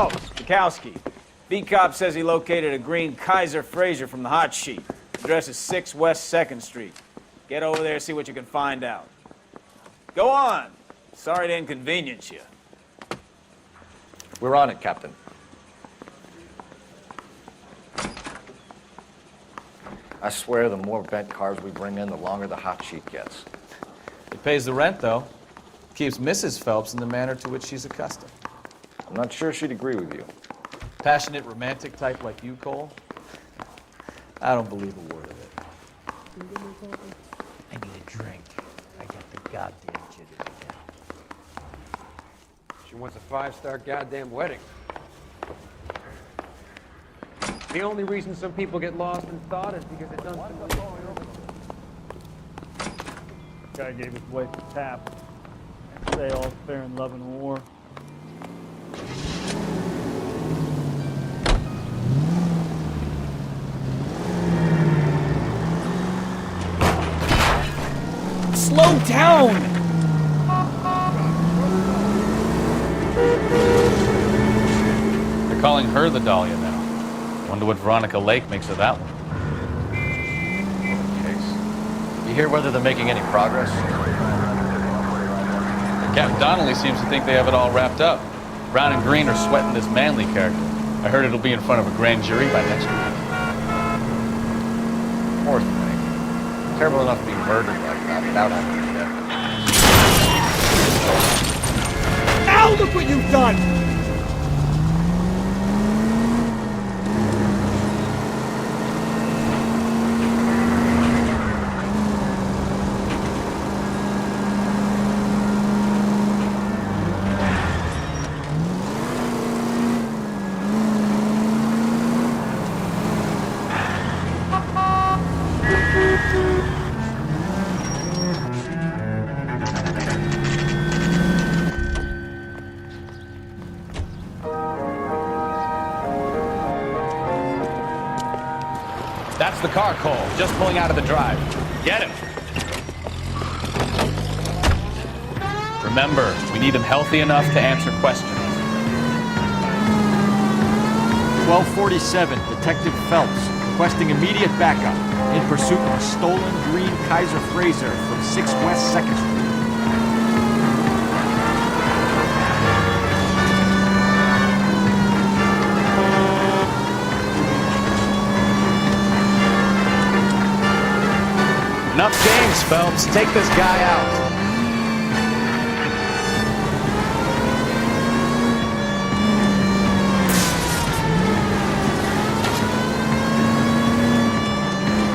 Phelps, Bukowski. B-Cop says he located a green Kaiser Fraser from the hot sheet. Address is 6 West 2nd Street. Get over there, see what you can find out. Go on. Sorry to inconvenience you. We're on it, Captain. I swear the more bent cars we bring in, the longer the hot sheet gets. It pays the rent, though. Keeps Mrs. Phelps in the manner to which she's accustomed. I'm not sure she'd agree with you. Passionate, romantic type like you, Cole? I don't believe a word of it. I need a drink. I got the goddamn jitters again. She wants a 5-star goddamn wedding. The only reason some people get lost in thought is because it doesn't. Guy gave his wife a tap. Say all's fair in love and war. Slow down! They're calling her the Dahlia now. Wonder what Veronica Lake makes of that one. Case. You hear whether they're making any progress? Captain Donnelly seems to think they have it all wrapped up. Brown and Green are sweating this Manley character. I heard it'll be in front of a grand jury by next week. Poor thing. Terrible enough to be murdered like that without having to death. Now look what you've done! That's the car, Cole. Just pulling out of the drive. Get him. Remember, we need him healthy enough to answer questions. 1247, Detective Phelps, requesting immediate backup in pursuit of a stolen green Kaiser Fraser from 6 West 2nd Street. Enough games, Phelps. Take this guy out.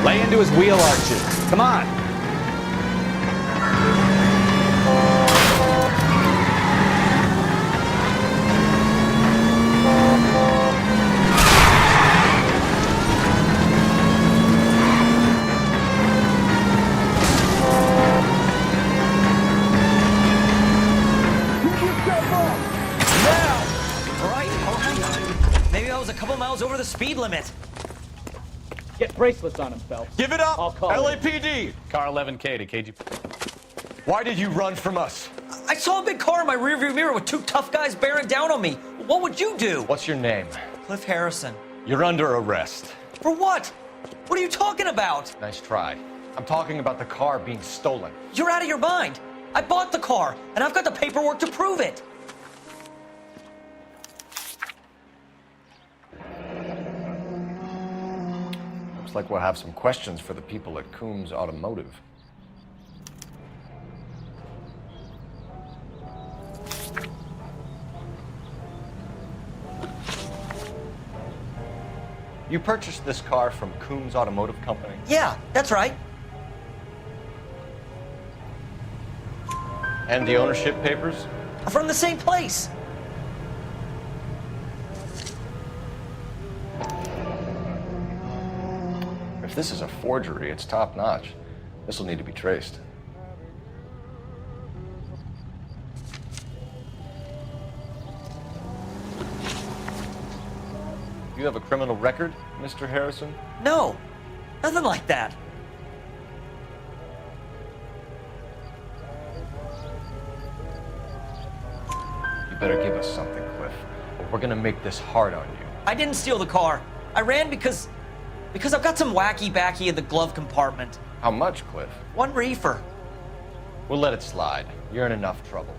Lay into his wheel arches. Come on. Over the speed limit. Get bracelets on him, Phelps. Give it up! I'll call LAPD! Car 11K to KG. Why did you run from us? I saw a big car in my rearview mirror with 2 tough guys bearing down on me. What would you do? What's your name? Cliff Harrison. You're under arrest. For what? What are you talking about? Nice try. I'm talking about the car being stolen. You're out of your mind. I bought the car, and I've got the paperwork to prove it. Looks like we'll have some questions for the people at Coombs Automotive. You purchased this car from Coombs Automotive Company? Yeah, that's right. And the ownership papers? From the same place. If this is a forgery, it's top-notch. This will need to be traced. You have a criminal record, Mr. Harrison? No, nothing like that. You better give us something, Cliff, or We're gonna make this hard on you. I didn't steal the car. I ran because I've got some wacky backy in the glove compartment. How much, Cliff? 1 reefer. We'll let it slide. You're in enough trouble.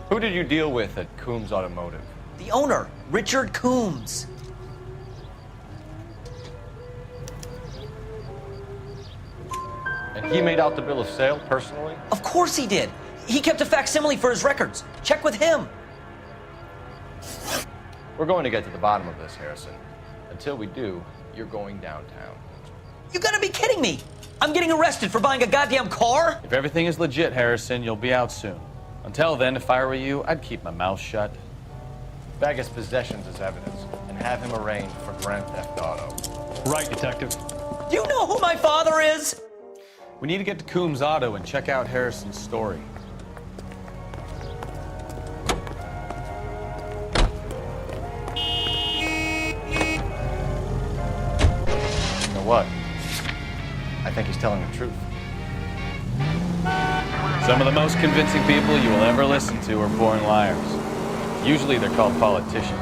Who did you deal with at Coombs Automotive? The owner, Richard Coombs. And he made out the bill of sale personally? Of course he did. He kept a facsimile for his records. Check with him. We're going to get to the bottom of this, Harrison. Until we do, you're going downtown. You gotta be kidding me. I'm getting arrested for buying a goddamn car? If everything is legit, Harrison, you'll be out soon. Until then, if I were you, I'd keep my mouth shut. Bag his possessions as evidence and have him arraigned for grand theft auto. Right, Detective. Do you know who my father is? We need to get to Coombs Auto and check out Harrison's story. You know what? I think he's telling the truth. Some of the most convincing people you will ever listen to are born liars. Usually they're called politicians.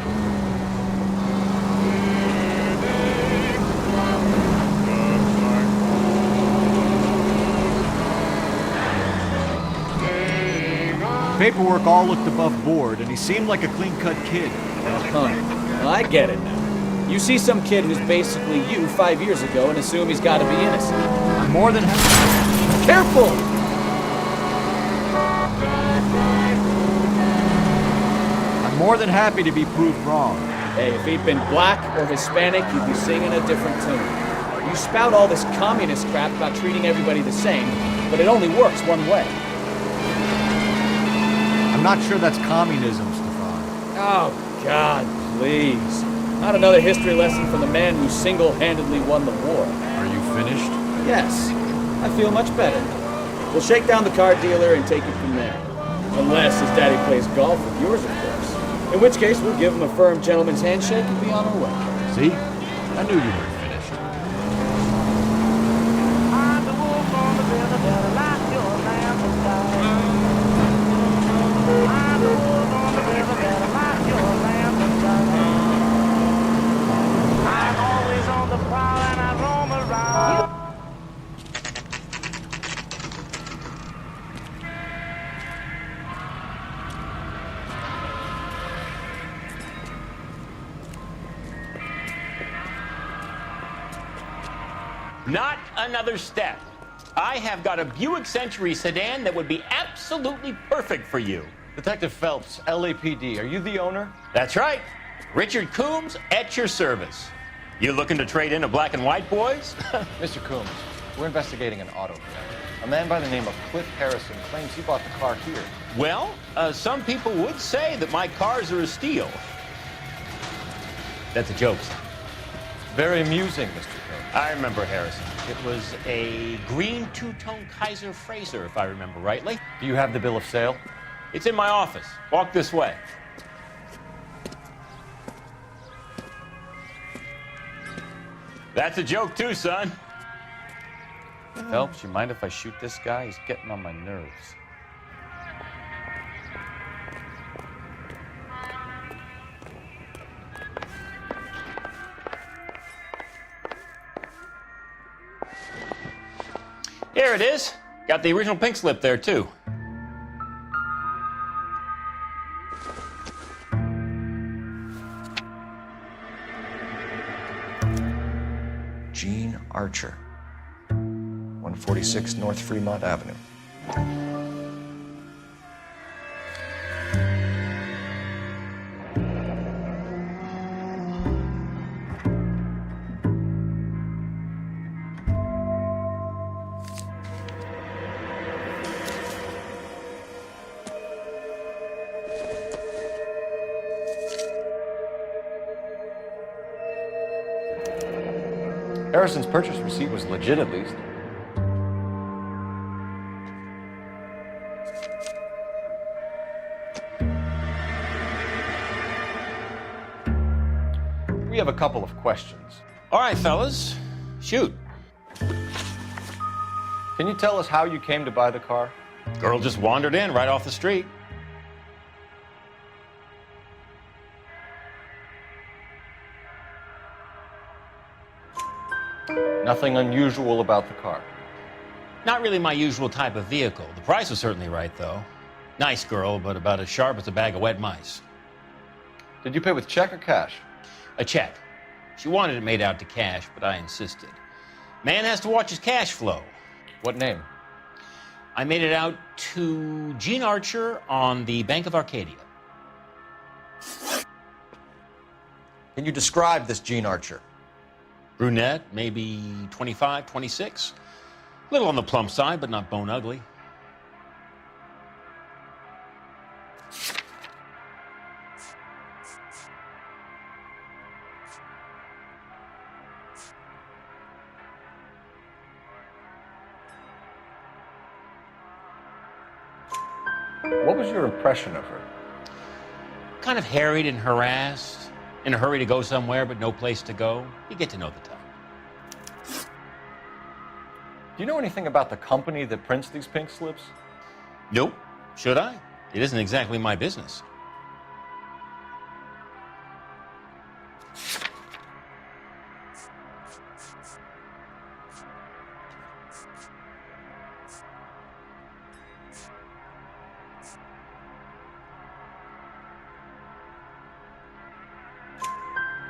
Paperwork all looked above board, and he seemed like a clean-cut kid. Well, I get it now. You see some kid who's basically you 5 years ago and assume he's got to be innocent. I'm more than Careful! happy to be proved wrong. Hey, if he'd been black or Hispanic, you'd be singing a different tune. You spout all this communist crap about treating everybody the same, but it only works one way. I'm not sure that's communism, Stefan. Oh, God, please. Not another history lesson from the man who single-handedly won the war. Are you finished? Yes, I feel much better. We'll shake down the car dealer and take it from there. Unless his daddy plays golf with yours, of course. In which case, we'll give him a firm gentleman's handshake and be on our way. See? I knew you weren't finished. Not another step. I have got a Buick Century sedan that would be absolutely perfect for you. Detective Phelps, LAPD, are you the owner? That's right. Richard Coombs at your service. You looking to trade in a black and white, boys? Mr. Coombs, we're investigating an auto theft. A man by the name of Cliff Harrison claims he bought the car here. Well, some people would say that my cars are a steal. That's a joke, son. Very amusing, Mr. Coombs. I remember Harrison. It was a green two-tone Kaiser Frazer, if I remember rightly. Do you have the bill of sale? It's in my office. Walk this way. That's a joke too, son. Phelps, you mind if I shoot this guy? He's getting on my nerves. Here it is. Got the original pink slip there, too. Gene Archer, 146 North Fremont Avenue. Harrison's purchase receipt was legit, at least. We have a couple of questions. All right, fellas. Shoot. Can you tell us how you came to buy the car? Girl just wandered in right off the street. Nothing unusual about the car. Not really my usual type of vehicle. The price was certainly right, though. Nice girl, but about as sharp as a bag of wet mice. Did you pay with check or cash? A check. She wanted it made out to cash, but I insisted. Man has to watch his cash flow. What name? I made it out to Gene Archer on the Bank of Arcadia. Can you describe this Gene Archer? Brunette, maybe 25, 26. A little on the plump side, but not bone ugly. What was your impression of her? Kind of harried and harassed, in a hurry to go somewhere, but no place to go. You get to know the type. Do you know anything about the company that prints these pink slips? Nope. Should I? It isn't exactly my business.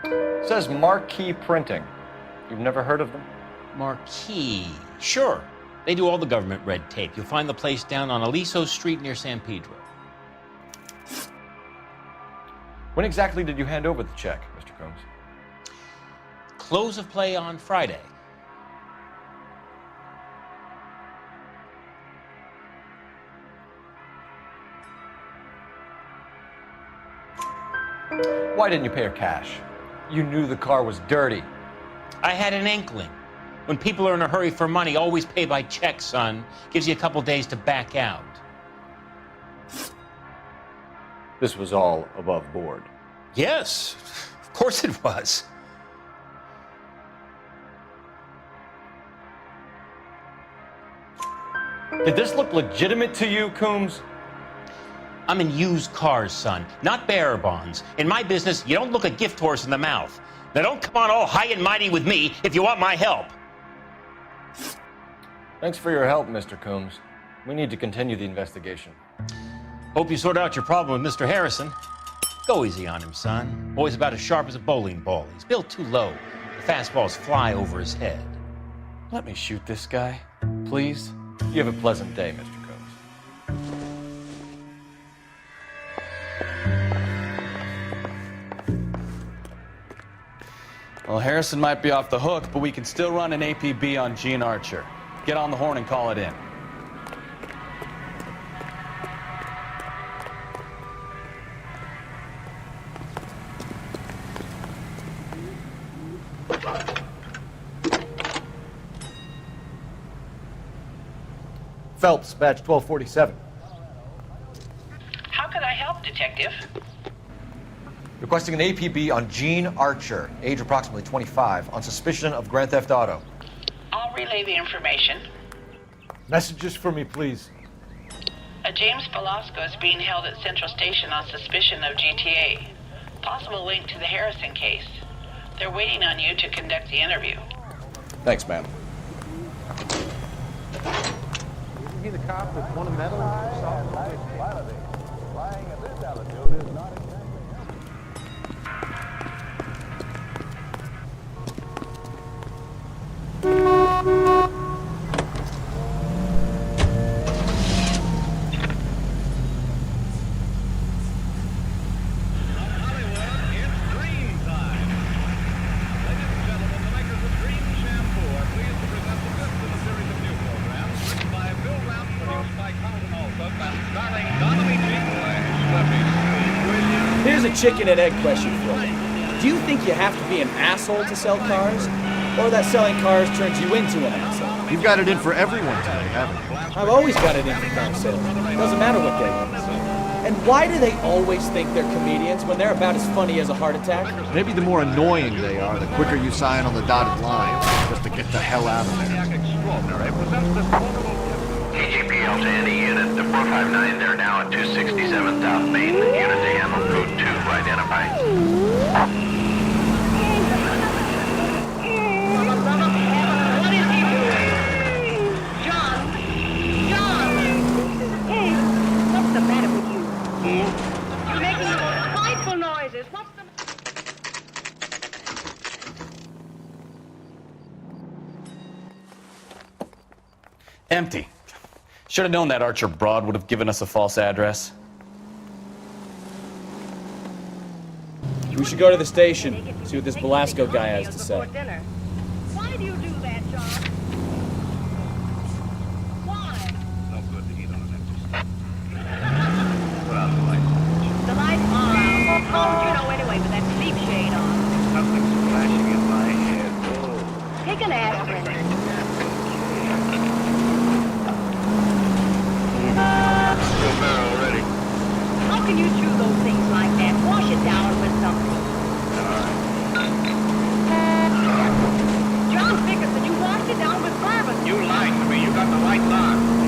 It says Marquee Printing. You've never heard of them? Marquee. Sure. They do all the government red tape. You'll find the place down on Aliso Street near San Pedro. When exactly did you hand over the check, Mr. Combs? Close of play on Friday. Why didn't you pay her cash? You knew the car was dirty. I had an inkling. When people are in a hurry for money, always pay by check, son. Gives you a couple days to back out. This was all above board. Yes, of course it was. Did this look legitimate to you, Coombs? I'm in used cars, son, not bearer bonds. In my business, you don't look a gift horse in the mouth. Now don't come on all high and mighty with me if you want my help. Thanks for your help, Mr. Coombs. We need to continue the investigation. Hope you sort out your problem with Mr. Harrison. Go easy on him, son. Boy's about as sharp as a bowling ball. He's built too low. The fastballs fly over his head. Let me shoot this guy, please. You have a pleasant day, Mr. Combs. Well, Harrison might be off the hook, but we can still run an APB on Gene Archer. Get on the horn and call it in. Phelps, badge 1247. How can I help, Detective? Requesting an APB on Gene Archer, age approximately 25, on suspicion of Grand Theft Auto. I'll relay the information. Messages for me, please. A James Velasco is being held at Central Station on suspicion of GTA. Possible link to the Harrison case. They're waiting on you to conduct the interview. Thanks, ma'am. Isn't he the cop that won a medal? Here's a chicken and egg question for you. Do you think you have to be an asshole to sell cars? Or that selling cars turns you into an asshole? You've got it in for everyone today, haven't you? I've always got it in for car sales. Doesn't matter what day it is. And why do they always think they're comedians when they're about as funny as a heart attack? Maybe the more annoying they are, the quicker you sign on the dotted line, just to get the hell out of there. TGPL to any unit, the 459, they're now at 267 South Main. Unit to handle code 2 identified. Empty. Should have known that Archer broad would have given us a false address. We should go to the station, see what this Velasco guy has to say. Why do you do that, John? Why? No good to eat on an empty stomach. The lights are out. How would you know anyway with that sleep shade on? Something's flashing in my head. Oh. Take an aspirin. Feel better already. How can you chew those things like that? Wash it down with something. John Dickerson, you washed it down with bourbon. You lied to me. You got the lights on.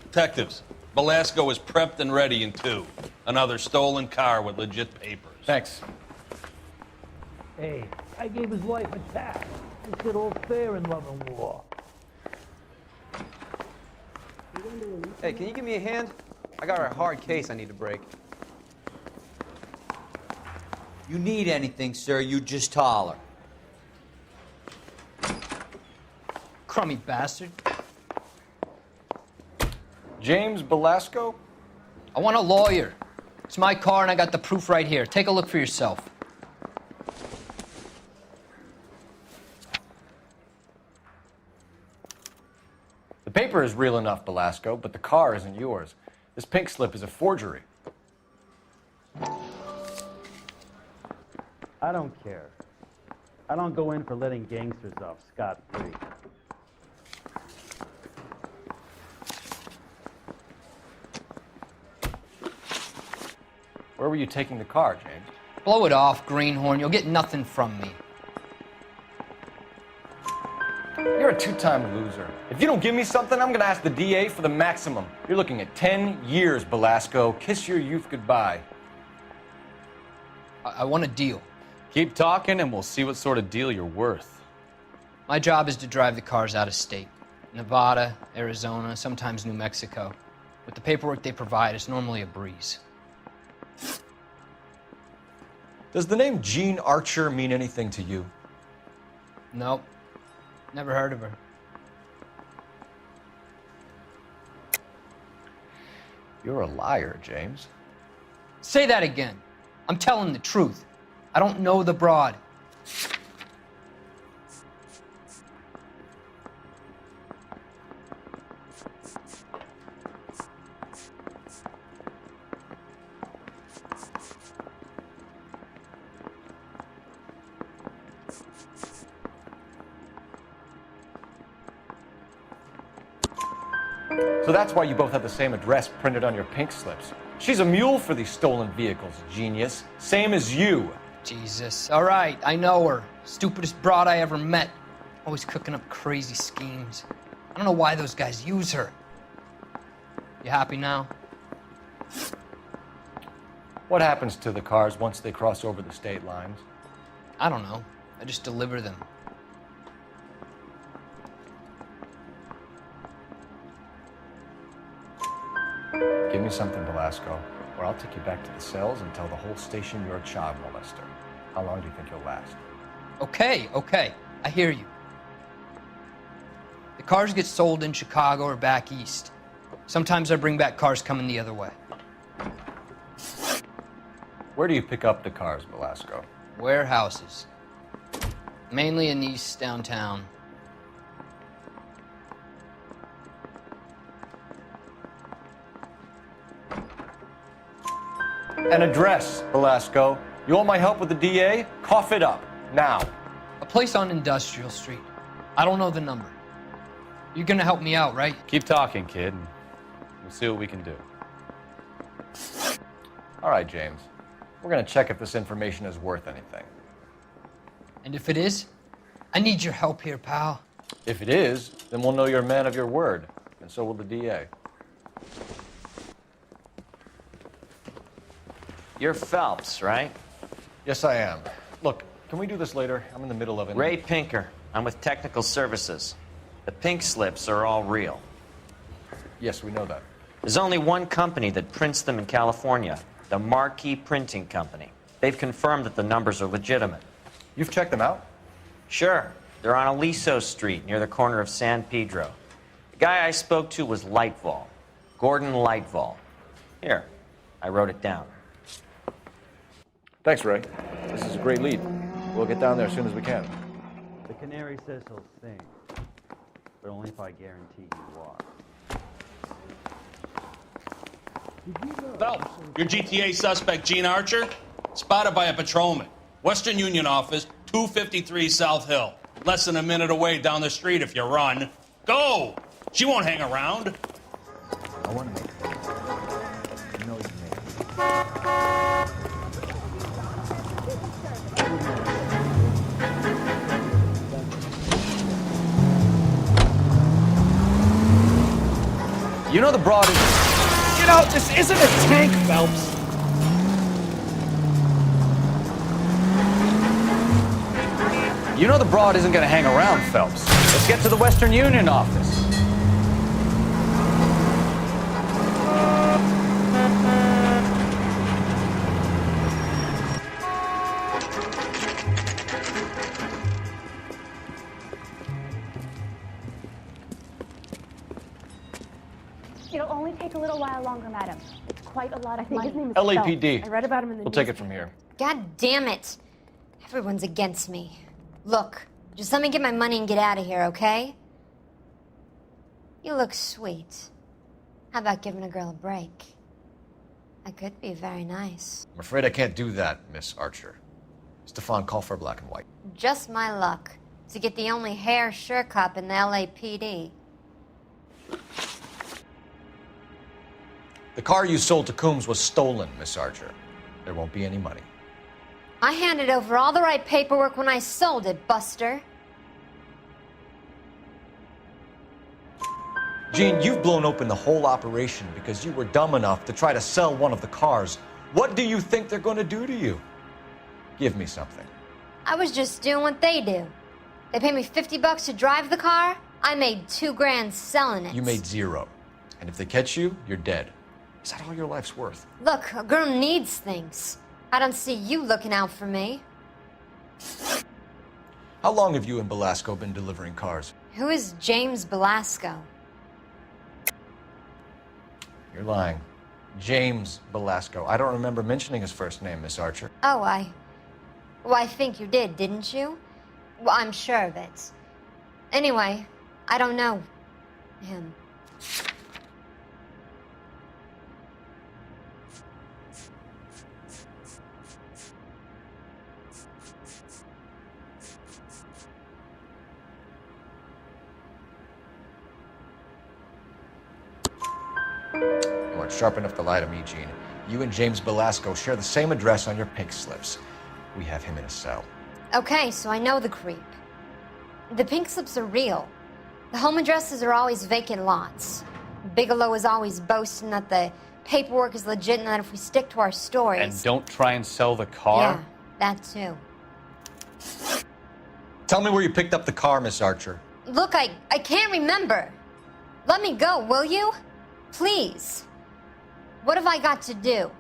Detectives, Velasco is prepped and ready in 2. Another stolen car with legit papers. Thanks. Hey, I gave his wife a tap. This shit all fair in love and war. Hey, can you give me a hand? I got a hard case I need to break. You need anything, sir, you just holler. Crummy bastard. James Velasco? I want a lawyer. It's my car and I got the proof right here. Take a look for yourself. The paper is real enough, Velasco, but the car isn't yours. This pink slip is a forgery. I don't care. I don't go in for letting gangsters off scot-free. Where were you taking the car, James? Blow it off, greenhorn. You'll get nothing from me. You're a two-time loser. If you don't give me something, I'm gonna ask the DA for the maximum. You're looking at 10 years, Velasco. Kiss your youth goodbye. I want a deal. Keep talking and we'll see what sort of deal you're worth. My job is to drive the cars out of state. Nevada, Arizona, sometimes New Mexico. With the paperwork they provide, it's normally a breeze. Does the name Jean Archer mean anything to you? Nope. Never heard of her. You're a liar, James. Say that again. I'm telling the truth. I don't know the broad. So that's why you both have the same address printed on your pink slips. She's a mule for these stolen vehicles, genius. Same as you. Jesus. All right, I know her. Stupidest broad I ever met. Always cooking up crazy schemes. I don't know why those guys use her. You happy now? What happens to the cars once they cross over the state lines? I don't know. I just deliver them. Give me something, Velasco, or I'll take you back to the cells and tell the whole station you're a child molester. How long do you think you'll last? Okay. I hear you. The cars get sold in Chicago or back east. Sometimes I bring back cars coming the other way. Where do you pick up the cars, Velasco? Warehouses. Mainly in East downtown. An address, Velasco. You want my help with the DA? Cough it up, now. A place on Industrial Street. I don't know the number. You're gonna help me out, right? Keep talking, kid, and we'll see what we can do. All right, James. We're gonna check if this information is worth anything. And if it is, I need your help here, pal. If it is, then we'll know you're a man of your word, and so will the DA. You're Phelps, right? Yes, I am. Look, can we do this later? I'm in the middle of it. Ray Pinker. I'm with Technical Services. The pink slips are all real. Yes, we know that. There's only one company that prints them in California, the Marquee Printing Company. They've confirmed that the numbers are legitimate. You've checked them out? Sure. They're on Aliso Street, near the corner of San Pedro. The guy I spoke to was Lightval. Gordon Lightval. Here, I wrote it down. Thanks, Ray. This is a great lead. We'll get down there as soon as we can. The canary says he'll sing, but only if I guarantee he walks. Phelps, your GTA suspect, Gene Archer, spotted by a patrolman. Western Union office, 253 South Hill. Less than a minute away down the street if you run. Go! She won't hang around. I want to make it. You know you make it. You know the broad is... You know, this isn't a tank, Phelps. You know the broad isn't going to hang around, Phelps. Let's get to the Western Union office. It'll only take a little while longer, madam. It's quite a lot of money. His name is LAPD. Phelps. I read about him in the We'll take it from here. God damn it. Everyone's against me. Look, just let me get my money and get out of here, okay? You look sweet. How about giving a girl a break? I could be very nice. I'm afraid I can't do that, Miss Archer. Stefan, call for black and white. Just my luck to get the only hair sure cop in the LAPD. The car you sold to Coombs was stolen, Miss Archer. There won't be any money. I handed over all the right paperwork when I sold it, Buster. Gene, you've blown open the whole operation because you were dumb enough to try to sell one of the cars. What do you think they're going to do to you? Give me something. I was just doing what they do. They paid me $50 to drive the car. I made $2 grand selling it. You made $0. And if they catch you, you're dead. Is that all your life's worth? Look, a girl needs things. I don't see you looking out for me. How long have you and Belasco been delivering cars? Who is James Belasco? You're lying. James Belasco. I don't remember mentioning his first name, Miss Archer. Oh, Well, I think you did, didn't you? Well, I'm sure of it. Anyway, I don't know him. You aren't sharp enough to lie to me, Gene. You and James Belasco share the same address on your pink slips. We have him in a cell. Okay, so I know the creep. The pink slips are real. The home addresses are always vacant lots. Bigelow is always boasting that the paperwork is legit and that if we stick to our stories... And don't try and sell the car? Yeah, that too. Tell me where you picked up the car, Miss Archer. Look, I can't remember. Let me go, will you? Please. What have I got to do?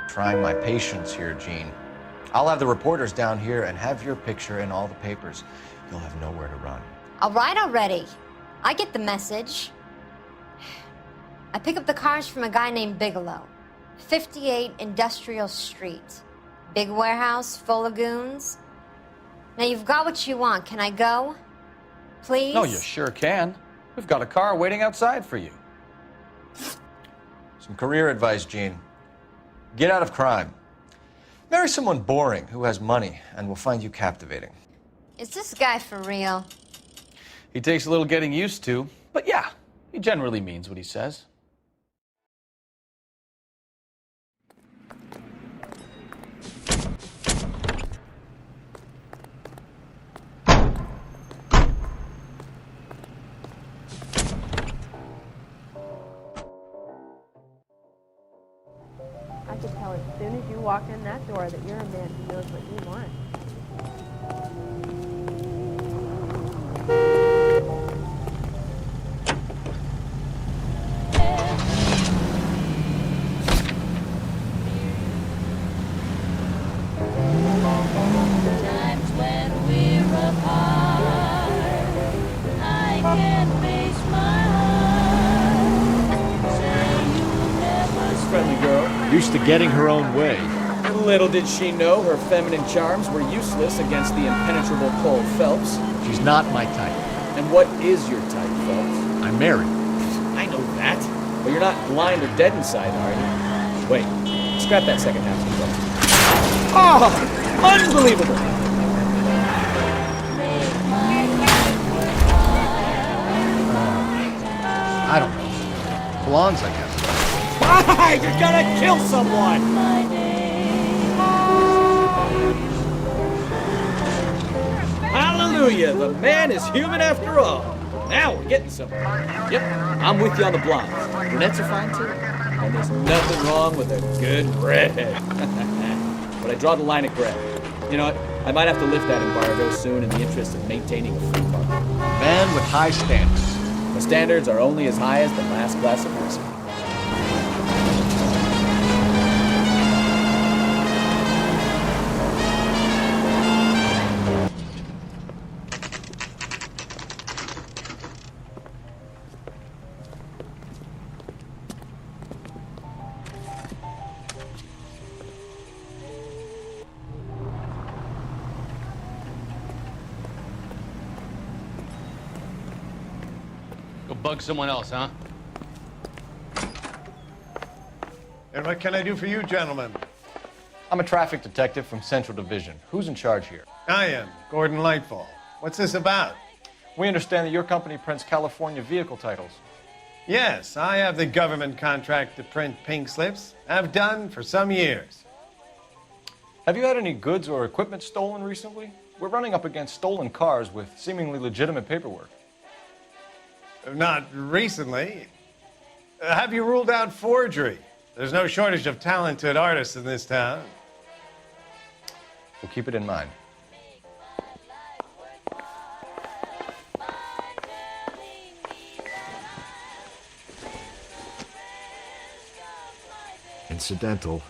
Trying my patience here, Gene. I'll have the reporters down here and have your picture in all the papers. You'll have nowhere to run. All right already. I get the message. I pick up the cars from a guy named Bigelow. 58 Industrial Street. Big warehouse, full of goons. Now you've got what you want. Can I go? Please? No, you sure can. We've got a car waiting outside for you. Some career advice, Gene. Get out of crime. Marry someone boring who has money and will find you captivating. Is this guy for real? He takes a little getting used to, but yeah, he generally means what he says. I could tell as soon as you walk in that door that you're a man who knows what you want. Used to getting her own way. Little did she know her feminine charms were useless against the impenetrable Cole Phelps. She's not my type. And what is your type, Phelps? I'm married. I know that. But you're not blind or dead inside, are you? Wait, scrap that second half of the book. Oh, unbelievable! I don't know. Blondes, I guess. You're gonna kill someone! Hallelujah! The man is human after all. Now we're getting somewhere. Yep, I'm with you on the blondes. Brunettes are fine too. And there's nothing wrong with a good red. But I draw the line at gray. You know what? I might have to lift that embargo soon in the interest of maintaining a free market. Man with high standards. The standards are only as high as the last glass of whiskey. Go bug someone else, huh? And what can I do for you, gentlemen? I'm a traffic detective from Central Division. Who's in charge here? I am, Gordon Lightfall. What's this about? We understand that your company prints California vehicle titles. Yes, I have the government contract to print pink slips. I've done for some years. Have you had any goods or equipment stolen recently? We're running up against stolen cars with seemingly legitimate paperwork. Not recently. Have you ruled out forgery? There's no shortage of talented artists in this town. We'll keep it in mind. Incidental.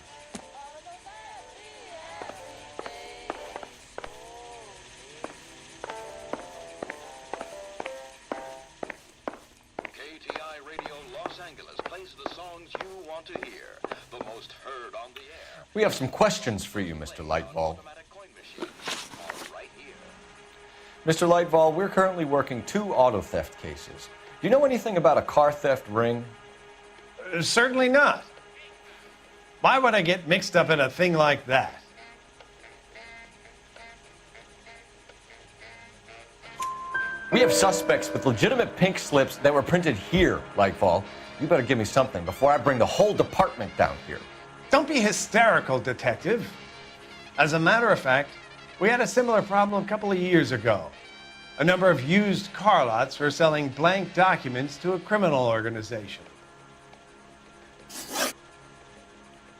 We have some questions for you, Mr. Lightfall. Mr. Lightfall, we're currently working 2 auto theft cases. Do you know anything about a car theft ring? Certainly not. Why would I get mixed up in a thing like that? We have suspects with legitimate pink slips that were printed here, Lightfall. You better give me something before I bring the whole department down here. Don't be hysterical, Detective. As a matter of fact, we had a similar problem a couple of years ago. A number of used car lots were selling blank documents to a criminal organization.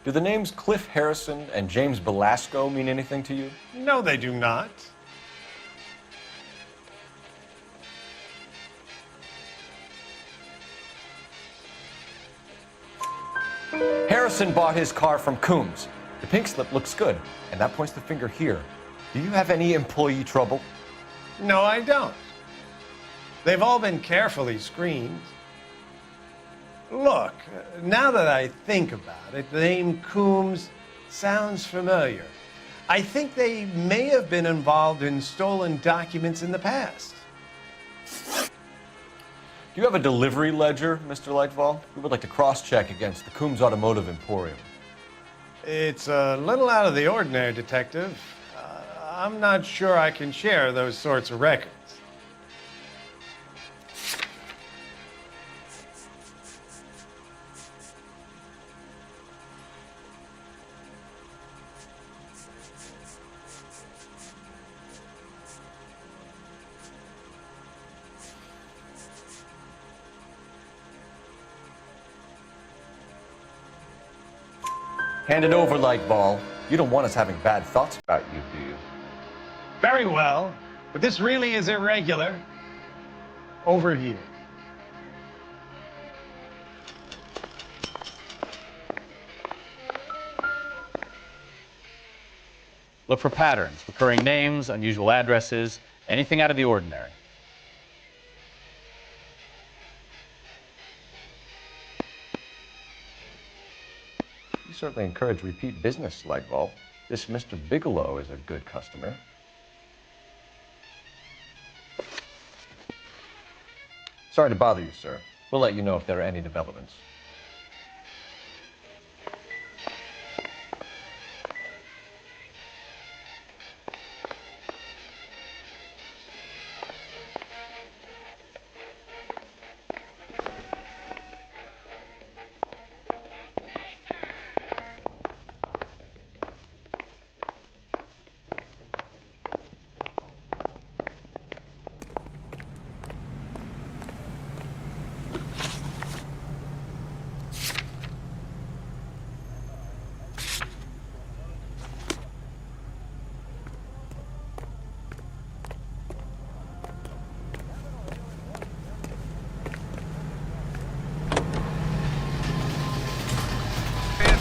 Do the names Cliff Harrison and James Belasco mean anything to you? No, they do not. Harrison bought his car from Coombs. The pink slip looks good, and that points the finger here. Do you have any employee trouble? No, I don't. They've all been carefully screened. Look, now that I think about it, the name Coombs sounds familiar. I think they may have been involved in stolen documents in the past. Do you have a delivery ledger, Mr. Lightfall? We would like to cross-check against the Coombs Automotive Emporium. It's a little out of the ordinary, Detective. I'm not sure I can share those sorts of records. Hand it over, Lightball. You don't want us having bad thoughts about you, do you? Very well, but this really is irregular. Over here. Look for patterns, recurring names, unusual addresses, anything out of the ordinary. You certainly encourage repeat business, Lightbulb. This Mr. Bigelow is a good customer. Sorry to bother you, sir. We'll let you know if there are any developments.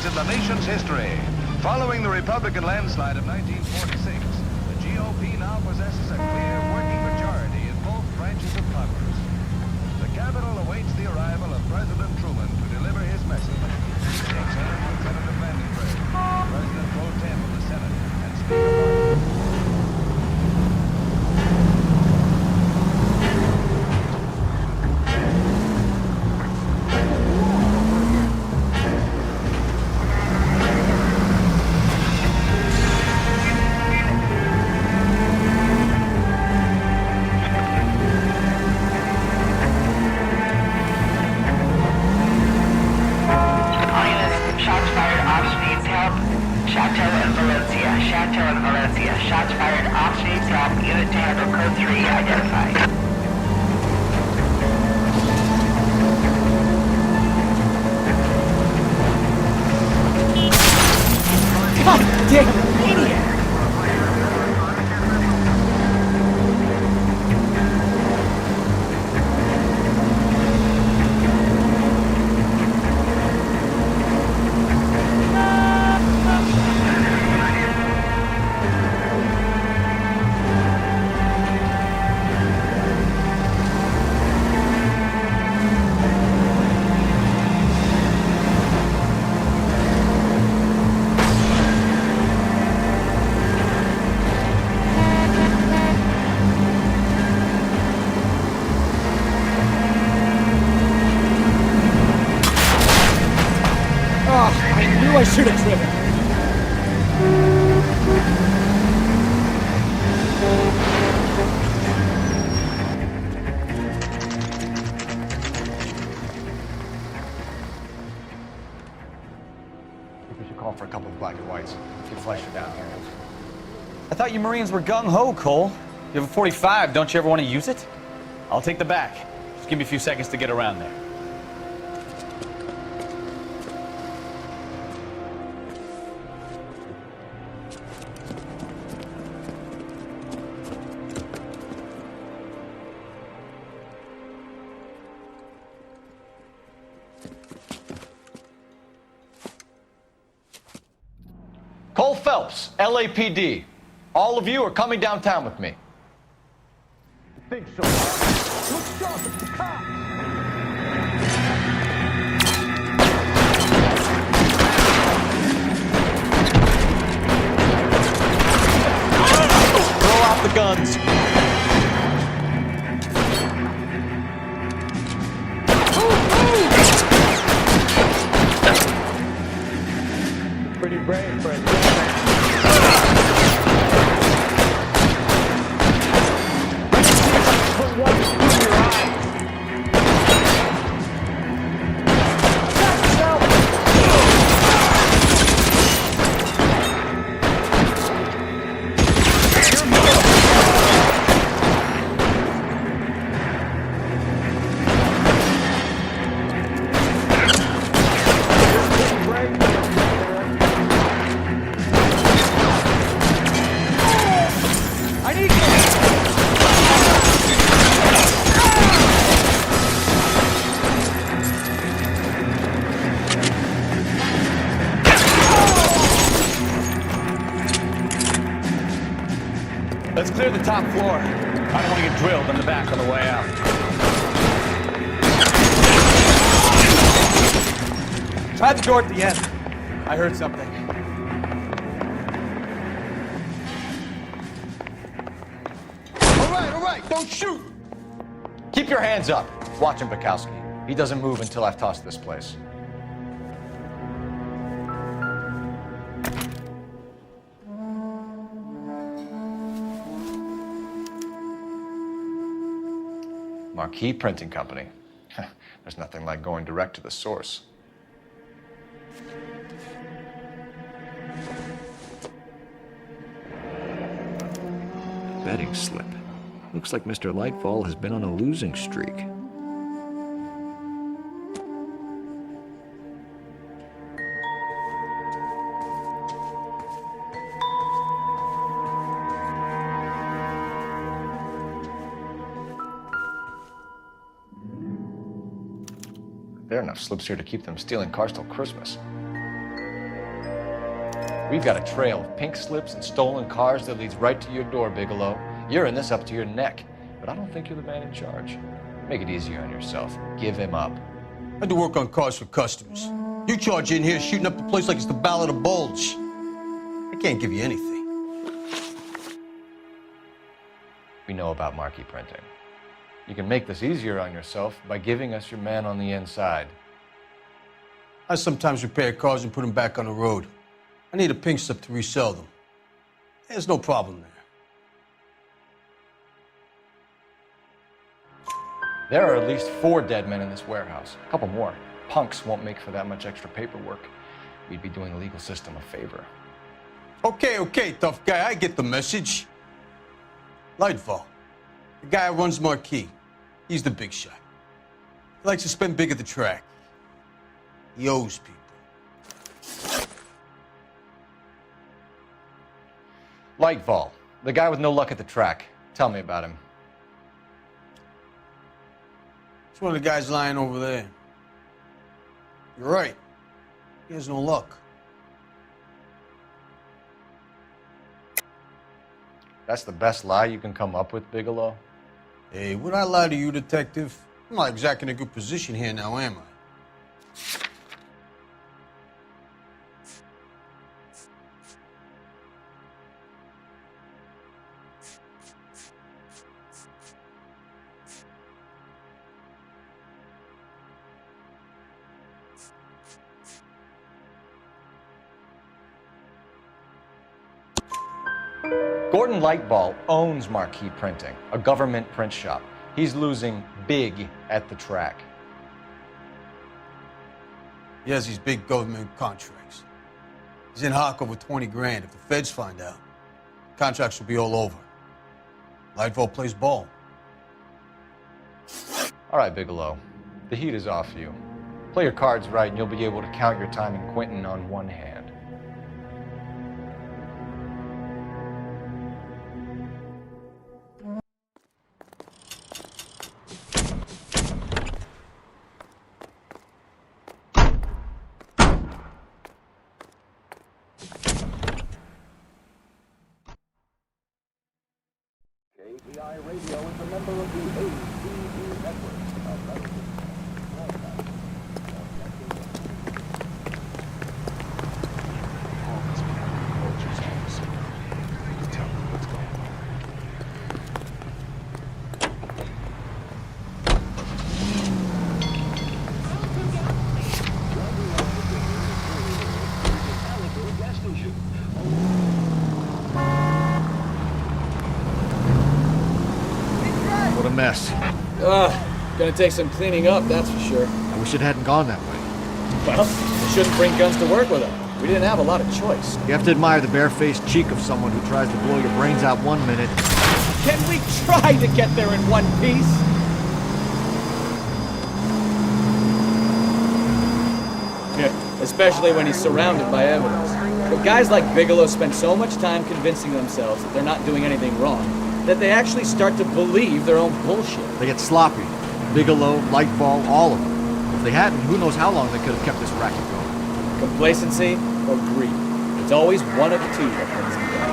In the nation's history. Following the Republican landslide of 1946, the GOP now possesses a clear working majority in both branches of Congress. The Capitol awaits the arrival of President Truman to deliver his message. Senator Vandenberg, President Pro Tem of the Senate, and Speaker Martin. Shots fired off streets help. Unit to handle code 3 identified. God damn idiot! I should have driven. I think we should call for a couple of black and whites. Get Fleischer down here. I thought you Marines were gung-ho, Cole. You have a 45, don't you ever want to use it? I'll take the back. Just give me a few seconds to get around there. Cole Phelps, LAPD. All of you are coming downtown with me. I think so. Look sharp at the cops! Throw out the guns. Pretty brave for a Let's clear the top floor. I don't want to get drilled in the back on the way out. Try the door at the end. I heard something. All right, don't shoot! Keep your hands up. Watch him, Bukowski. He doesn't move until I've tossed this place. Marquee Printing Company. There's nothing like going direct to the source. Betting slip. Looks like Mr. Lightfall has been on a losing streak. There are enough slips here to keep them stealing cars till Christmas. We've got a trail of pink slips and stolen cars that leads right to your door, Bigelow. You're in this up to your neck, but I don't think you're the man in charge. Make it easier on yourself. Give him up. I do work on cars for customers. You charge in here shooting up the place like it's the Ballad of Bulge. I can't give you anything. We know about marquee printing. You can make this easier on yourself by giving us your man on the inside. I sometimes repair cars and put them back on the road. I need a pink slip to resell them. There's no problem there. There are at least 4 dead men in this warehouse. A couple more. Punks won't make for that much extra paperwork. We'd be doing the legal system a favor. Okay, tough guy, I get the message. Lightfall, the guy who runs Marquee. He's the big shot. He likes to spend big at the track. He owes people. Lightfall, the guy with no luck at the track. Tell me about him. It's one of the guys lying over there. You're right. He has no luck. That's the best lie you can come up with, Bigelow? Hey, would I lie to you, detective? I'm not exactly in a good position here now, am I? Gordon Lightball owns Marquee Printing, a government print shop. He's losing big at the track. He has these big government contracts. He's in hock over 20 grand. If the feds find out, contracts will be all over. Lightfall plays ball. All right, Bigelow. The heat is off you. Play your cards right and you'll be able to count your time in Quentin on one hand. Radio is a member of the ACB network. What a mess. Gonna take some cleaning up, that's for sure. I wish it hadn't gone that way. Well, you shouldn't bring guns to work with them. We didn't have a lot of choice. You have to admire the barefaced cheek of someone who tries to blow your brains out one minute. Can we try to get there in one piece? Yeah, especially when he's surrounded by evidence. But guys like Bigelow spend so much time convincing themselves that they're not doing anything wrong, that they actually start to believe their own bullshit. They get sloppy. Bigelow, Lightfall, all of them. If they hadn't, who knows how long they could have kept this racket going. Complacency or greed. It's always one of the two that brings them down.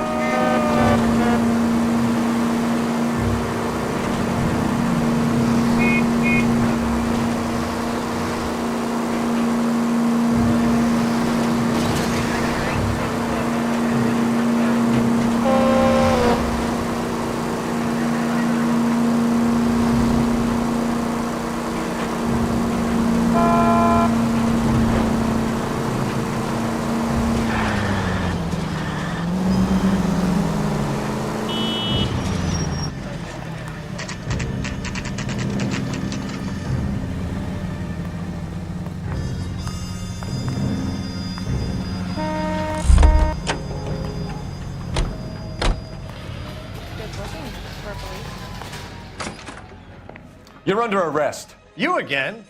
You're under arrest. You again?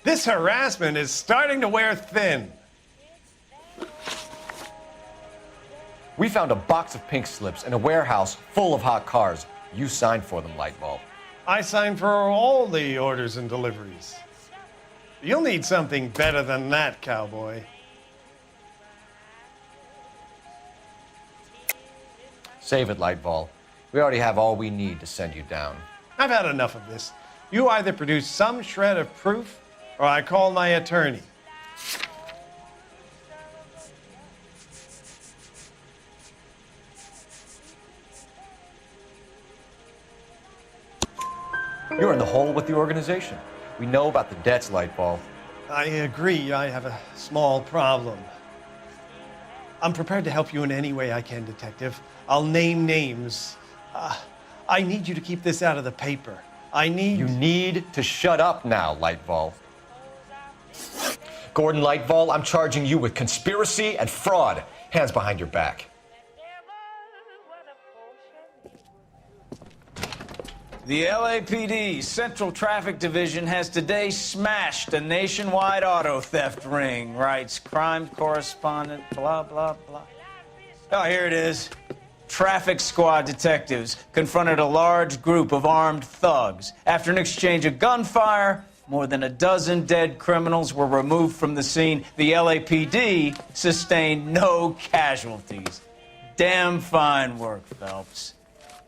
This harassment is starting to wear thin. We found a box of pink slips in a warehouse full of hot cars. You signed for them, Lightbulb. I signed for all the orders and deliveries. You'll need something better than that, cowboy. Save it, Lightball. We already have all we need to send you down. I've had enough of this. You either produce some shred of proof, or I call my attorney. You're in the hole with the organization. We know about the debts, Lightball. I agree. I have a small problem. I'm prepared to help you in any way I can, Detective. I'll name names. I need you to keep this out of the paper. You need to shut up now, Lightball. Gordon Lightball, I'm charging you with conspiracy and fraud. Hands behind your back. The LAPD Central Traffic Division has today smashed a nationwide auto theft ring, writes crime correspondent, blah, blah, blah. Oh, here it is. Traffic squad detectives confronted a large group of armed thugs. After an exchange of gunfire, more than a dozen dead criminals were removed from the scene. The LAPD sustained no casualties. Damn fine work, Phelps.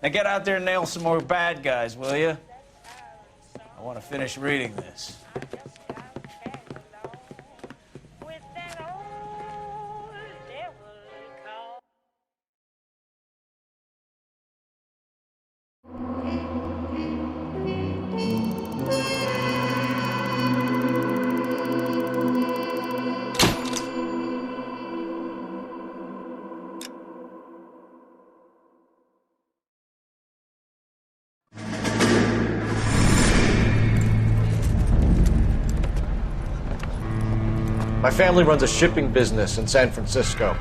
Now get out there and nail some more bad guys, will you? I want to finish reading this. My family runs a shipping business in San Francisco.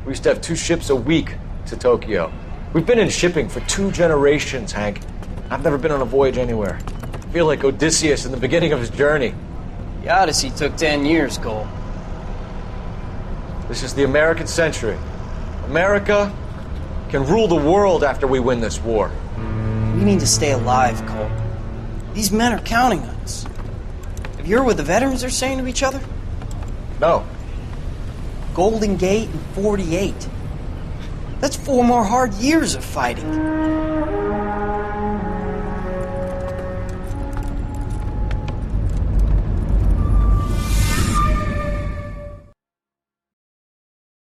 We used to have 2 ships a week to Tokyo. We've been in shipping for 2 generations, Hank. I've never been on a voyage anywhere. I feel like Odysseus in the beginning of his journey. The Odyssey took 10 years, Cole. This is the American century. America can rule the world after we win this war. We need to stay alive, Cole. These men are counting on us. Have you heard what the veterans are saying to each other? No. Golden Gate and 48. That's 4 more hard years of fighting.